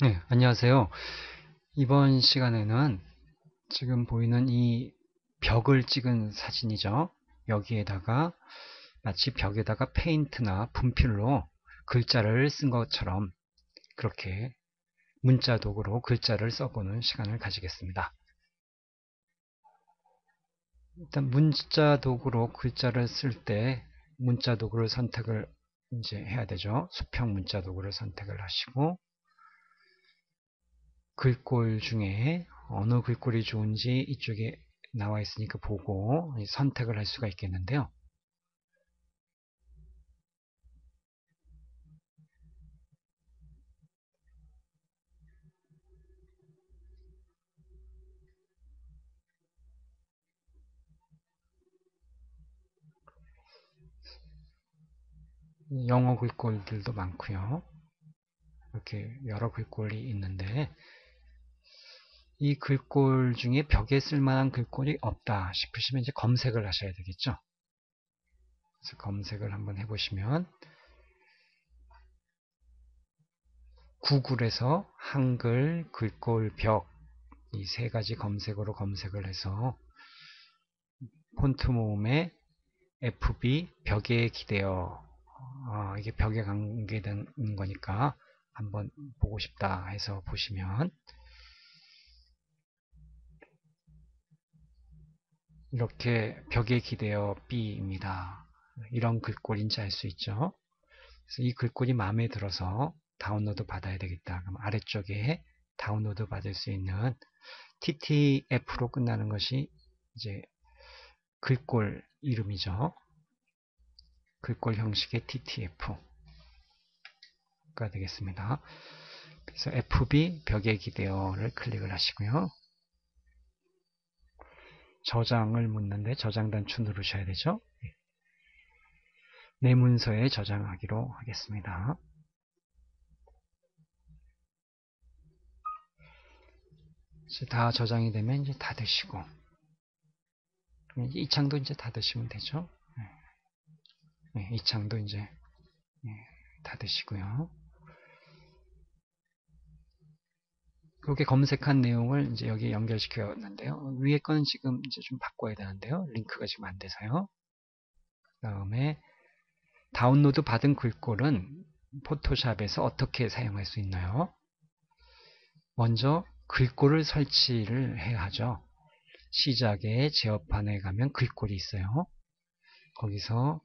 네, 안녕하세요. 이번 시간에는 지금 보이는 이 벽을 찍은 사진이죠. 여기에다가 마치 벽에다가 페인트나 분필로 글자를 쓴 것처럼 그렇게 문자 도구로 글자를 써보는 시간을 가지겠습니다. 일단 문자 도구로 글자를 쓸 때 문자 도구를 선택을 이제 해야 되죠. 수평 문자 도구를 선택을 하시고 글꼴 중에 어느 글꼴이 좋은지 이쪽에 나와 있으니까 보고 선택을 할 수가 있겠는데요. 영어 글꼴들도 많고요. 이렇게 여러 글꼴이 있는데 이 글꼴 중에 벽에 쓸만한 글꼴이 없다 싶으시면 이제 검색을 하셔야 되겠죠. 그래서 검색을 한번 해보시면 구글에서 한글 글꼴 벽 이 세 가지 검색어로 검색을 해서 폰트 모음에 FB 벽에 기대어 이게 벽에 관계되는 거니까 한번 보고 싶다 해서 보시면 이렇게 벽에 기대어 B입니다. 이런 글꼴인지 알 수 있죠. 그래서 이 글꼴이 마음에 들어서 다운로드 받아야 되겠다. 그럼 아래쪽에 다운로드 받을 수 있는 TTF로 끝나는 것이 이제 글꼴 이름이죠. 글꼴 형식의 TTF가 되겠습니다. 그래서 FB 벽에 기대어를 클릭을 하시고요. 저장을 묻는데 저장 단추 누르셔야 되죠. 내 문서에 저장하기로 하겠습니다. 이제 다 저장이 되면 이제 닫으시고 이 창도 이제 닫으시면 되죠. 이 창도 이제 닫으시고요. 그렇게 검색한 내용을 이제 여기 연결시켰는데요. 위에 거는 지금 이제 좀 바꿔야 되는데요. 링크가 지금 안 돼서요. 그 다음에 다운로드 받은 글꼴은 포토샵에서 어떻게 사용할 수 있나요? 먼저 글꼴을 설치를 해야 하죠. 시작에 제어판에 가면 글꼴이 있어요. 거기서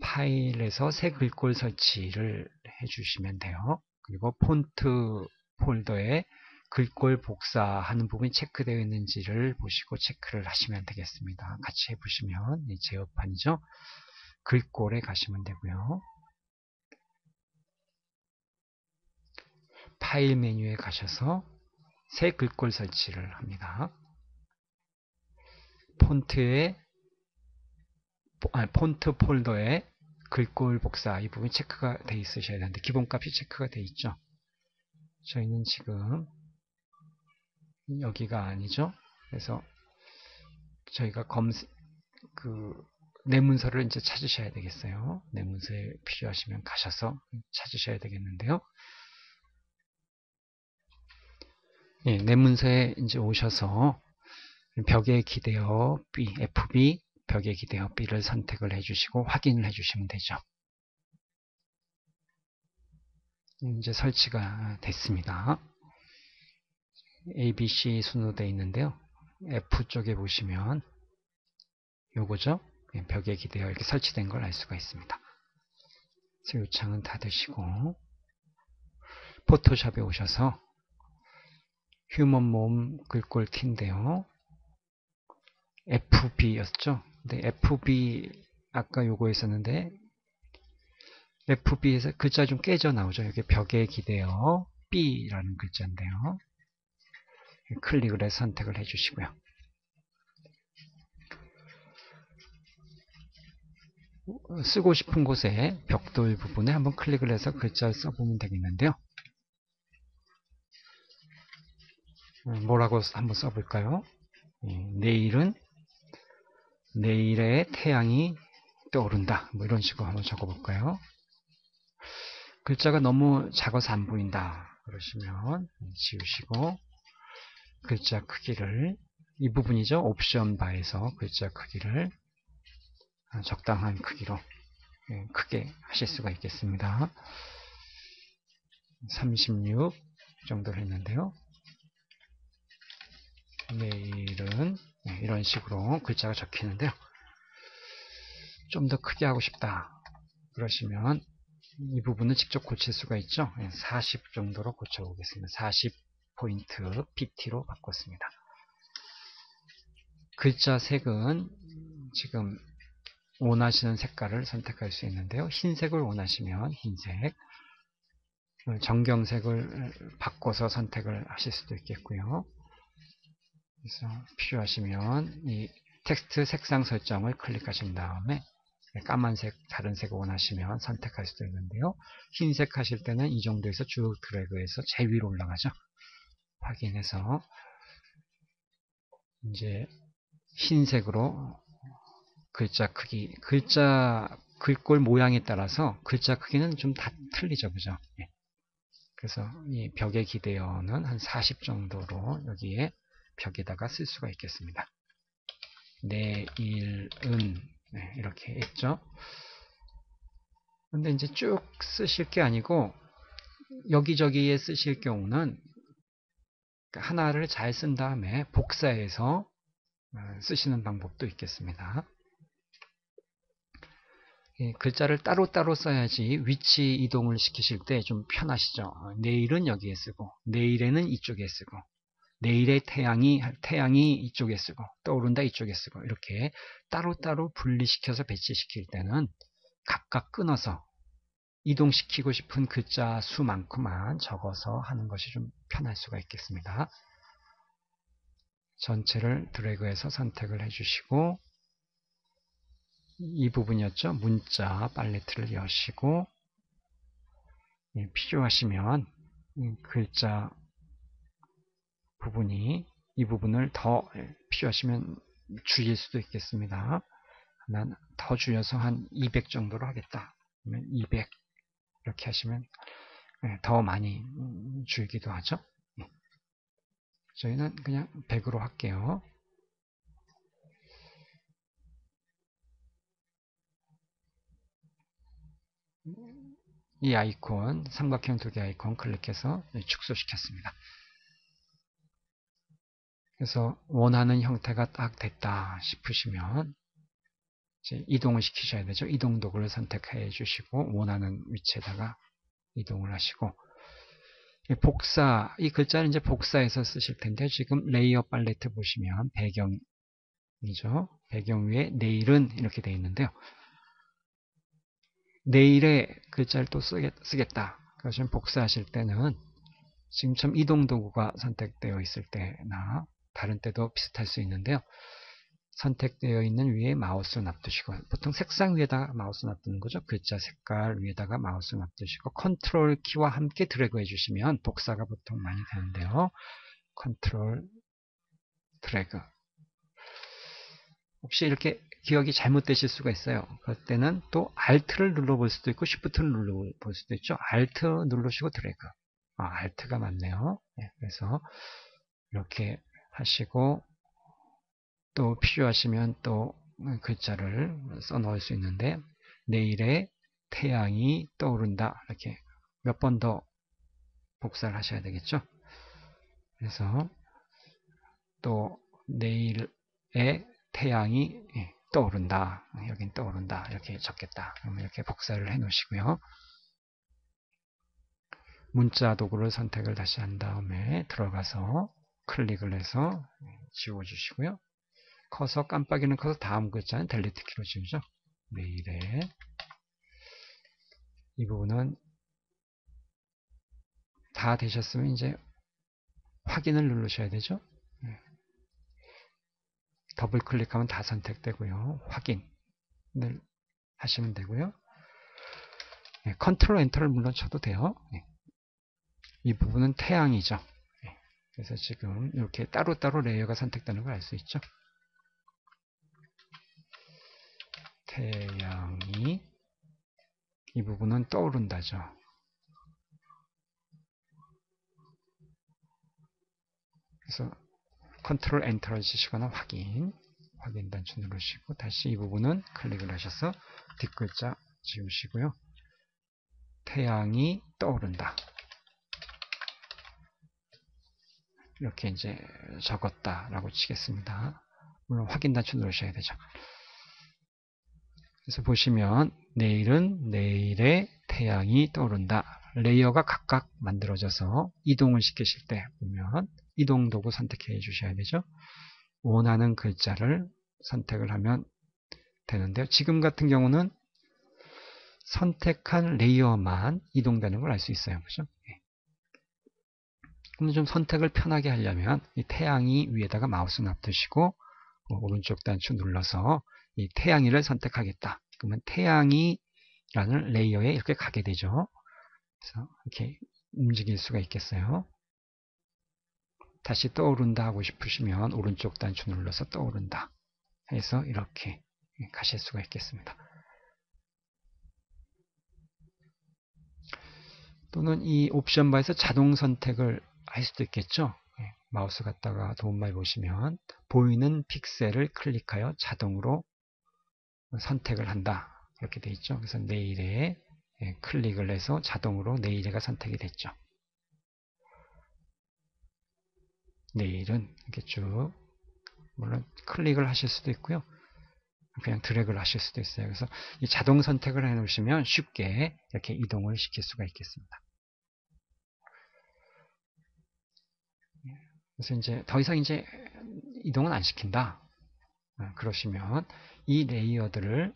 파일에서 새 글꼴 설치를 해주시면 돼요. 그리고 폰트 폴더에 글꼴 복사하는 부분이 체크되어 있는지를 보시고 체크를 하시면 되겠습니다. 같이 해보시면 제어판이죠. 글꼴에 가시면 되고요. 파일 메뉴에 가셔서 새 글꼴 설치를 합니다. 폰트 폴더에 글꼴 복사 이 부분이 체크가 돼 있으셔야 되는데 기본값이 체크가 돼 있죠. 저희는 지금 여기가 아니죠. 그래서 저희가 내 문서를 이제 찾으셔야 되겠어요. 내 문서에 필요하시면 가셔서 찾으셔야 되겠는데요. 내 문서에 이제 오셔서 벽에 기대어 B, FB 벽에 기대어 B를 선택을 해주시고 확인을 해주시면 되죠. 이제 설치가 됐습니다. ABC 순으로 되어 있는데요. F 쪽에 보시면 요거죠. 벽에 기대어 이렇게 설치된 걸 알 수가 있습니다. 그래서 이 창은 닫으시고 포토샵에 오셔서 휴먼 모음 글꼴 키인데요. FB였죠. 근데 FB 아까 요거 있었는데 FB에서 글자 좀 깨져 나오죠. 여기 벽에 기대어 B라는 글자인데요. 클릭을 해서 선택을 해주시고요. 쓰고 싶은 곳에 벽돌 부분에 한번 클릭을 해서 글자를 써보면 되겠는데요. 뭐라고 한번 써볼까요? 내일은 내일의 태양이 떠오른다. 이런 식으로 한번 적어볼까요? 글자가 너무 작아서 안 보인다. 그러시면 지우시고 글자 크기를 이 부분이죠. 옵션 바에서 글자 크기를 적당한 크기로 크게 하실 수가 있겠습니다. 36 정도 했는데요. 내일은 이런 식으로 글자가 적히는데요. 좀 더 크게 하고 싶다 그러시면 이 부분을 직접 고칠 수가 있죠. 40 정도로 고쳐보겠습니다. 40포인트 PT로 바꿨습니다. 글자 색은 지금 원하시는 색깔을 선택할 수 있는데요. 흰색을 원하시면 흰색, 정경색을 바꿔서 선택을 하실 수도 있겠고요. 그래서 필요하시면 이 텍스트 색상 설정을 클릭하신 다음에 까만색, 다른 색을 원하시면 선택할 수도 있는데요. 흰색 하실 때는 이 정도에서 쭉 드래그해서 제일 위로 올라가죠. 확인해서 이제 흰색으로 글자 크기, 글자 글꼴 모양에 따라서 글자 크기는 좀 다 틀리죠, 그죠? 그래서 이 벽에 기대어는 한 40 정도로 여기에 벽에다가 쓸 수가 있겠습니다. 내일은 이렇게 했죠. 근데 이제 쭉 쓰실 게 아니고 여기저기에 쓰실 경우는 하나를 잘 쓴 다음에 복사해서 쓰시는 방법도 있겠습니다. 글자를 따로따로 써야지 위치 이동을 시키실 때 좀 편하시죠. 내일은 여기에 쓰고 내일에는 이쪽에 쓰고 내일의 태양이 이쪽에 쓰고 떠오른다 이쪽에 쓰고 이렇게 따로따로 분리시켜서 배치시킬 때는 각각 끊어서 이동시키고 싶은 글자 수만큼만 적어서 하는 것이 좀 편할 수가 있겠습니다. 전체를 드래그해서 선택을 해주시고 이 부분이었죠. 문자 팔레트를 여시고 필요하시면 글자 부분이 이 부분을 더 필요하시면 줄일 수도 있겠습니다. 난 더 줄여서 한 200 정도로 하겠다. 그러면 200 이렇게 하시면 더 많이 줄기도 하죠. 저희는 그냥 100으로 할게요. 이 아이콘, 삼각형 두 개 아이콘 클릭해서 축소시켰습니다. 그래서 원하는 형태가 딱 됐다 싶으시면 이제 이동을 시키셔야 되죠. 이동 도구를 선택해 주시고 원하는 위치에다가 이동을 하시고 복사, 이 글자는 이제 복사해서 쓰실 텐데 지금 레이어 팔레트 보시면 배경이죠. 배경 위에 내일은 이렇게 되어 있는데요. 내일의 글자를 또 쓰겠다. 그러시면 복사하실 때는 지금처럼 이동 도구가 선택되어 있을 때나 다른 때도 비슷할 수 있는데요. 선택되어 있는 위에 마우스 놔두시고 보통 색상 위에다가 마우스 놔두는 거죠. 글자 색깔 위에다가 마우스 놔두시고 컨트롤 키와 함께 드래그 해주시면 복사가 보통 많이 되는데요. 컨트롤 드래그 혹시 이렇게 기억이 잘못되실 수가 있어요. 그럴 때는 또 Alt를 눌러볼 수도 있고 Shift를 눌러볼 수도 있죠. Alt 누르시고 드래그. Alt가 맞네요. 그래서 이렇게 하시고 또 필요하시면 또 글자를 써 넣을 수 있는데 내일의 태양이 떠오른다. 이렇게 몇 번 더 복사를 하셔야 되겠죠. 그래서 또 내일의 태양이 떠오른다. 여긴 떠오른다. 이렇게 적겠다. 그러면 이렇게 복사를 해 놓으시고요. 문자 도구를 선택을 다시 한 다음에 들어가서 클릭을 해서 지워주시고요. 커서 깜빡이는 커서 다음 글자는 델리트 키로 지우죠. 내일의 이 부분은 다 되셨으면 이제 확인을 누르셔야 되죠. 더블 클릭하면 다 선택되고요. 확인을 하시면 되고요. 컨트롤 엔터를 물론 쳐도 돼요. 이 부분은 태양이죠. 그래서 지금 이렇게 따로따로 레이어가 선택되는 걸 알 수 있죠. 태양이 이 부분은 떠오른다죠. 그래서 컨트롤 엔터를 치시거나 확인 단추 누르시고 다시 이 부분은 클릭을 하셔서 뒷글자 지우시고요. 태양이 떠오른다. 이렇게 이제 적었다라고 치겠습니다. 물론 확인 단추 누르셔야 되죠. 그래서 보시면 내일은 내일의 태양이 떠오른다. 레이어가 각각 만들어져서 이동을 시키실 때 보면 이동 도구 선택해 주셔야 되죠. 원하는 글자를 선택을 하면 되는데요. 지금 같은 경우는 선택한 레이어만 이동되는 걸 알 수 있어요. 그죠? 그럼 좀 선택을 편하게 하려면 이 태양이 위에다가 마우스 놔두시고 오른쪽 단추 눌러서 이 태양이를 선택하겠다. 그러면 태양이라는 레이어에 이렇게 가게 되죠. 그래서 이렇게 움직일 수가 있겠어요. 다시 떠오른다 하고 싶으시면 오른쪽 단추 눌러서 떠오른다 해서 이렇게 가실 수가 있겠습니다. 또는 이 옵션 바에서 자동 선택을 할 수도 있겠죠. 마우스 갖다가 도움말 보시면 보이는 픽셀을 클릭하여 자동으로 선택을 한다. 이렇게 되어 있죠. 그래서 내일에 클릭을 해서 자동으로 내일에가 선택이 됐죠. 내일은 이렇게 쭉 물론 클릭을 하실 수도 있고요. 그냥 드래그를 하실 수도 있어요. 그래서 이 자동 선택을 해 놓으시면 쉽게 이렇게 이동을 시킬 수가 있겠습니다. 그래서 이제 더 이상 이제 이동은 안 시킨다. 그러시면 이 레이어들을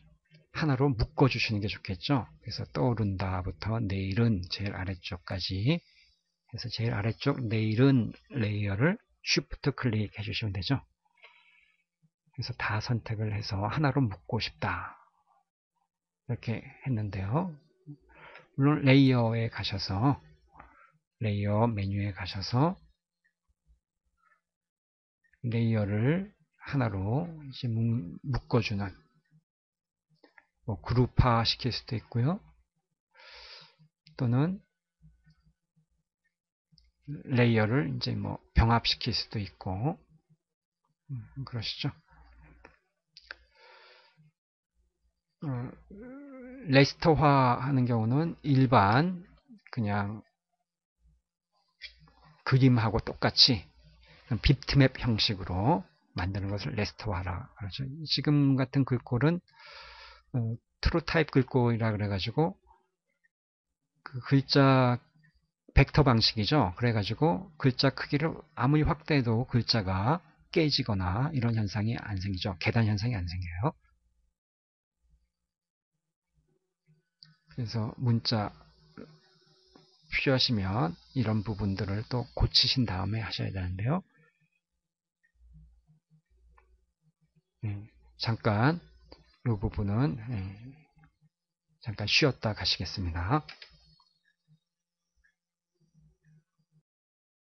하나로 묶어 주시는 게 좋겠죠. 그래서 떠오른다부터 내일은 제일 아래쪽까지 해서 제일 아래쪽 내일은 레이어를 Shift 클릭해 주시면 되죠. 그래서 다 선택을 해서 하나로 묶고 싶다. 이렇게 했는데요. 물론 레이어에 가셔서 레이어 메뉴에 가셔서 레이어를 하나로 이제 묶어주는 뭐 그룹화 시킬 수도 있고요. 또는 레이어를 이제 뭐 병합시킬 수도 있고 그러시죠. 레스터화 하는 경우는 일반 그냥 그림하고 똑같이 비트맵 형식으로 만드는 것을 레스터화라 그러죠. 지금 같은 글꼴은 트루 타입 글꼴이라 그래가지고 그 글자 벡터 방식이죠. 그래가지고 글자 크기를 아무리 확대해도 글자가 깨지거나 이런 현상이 안 생기죠. 계단 현상이 안 생겨요. 그래서 문자 필요하시면 이런 부분들을 또 고치신 다음에 하셔야 되는데요. 잠깐 이 부분은 잠깐 쉬었다 가시겠습니다.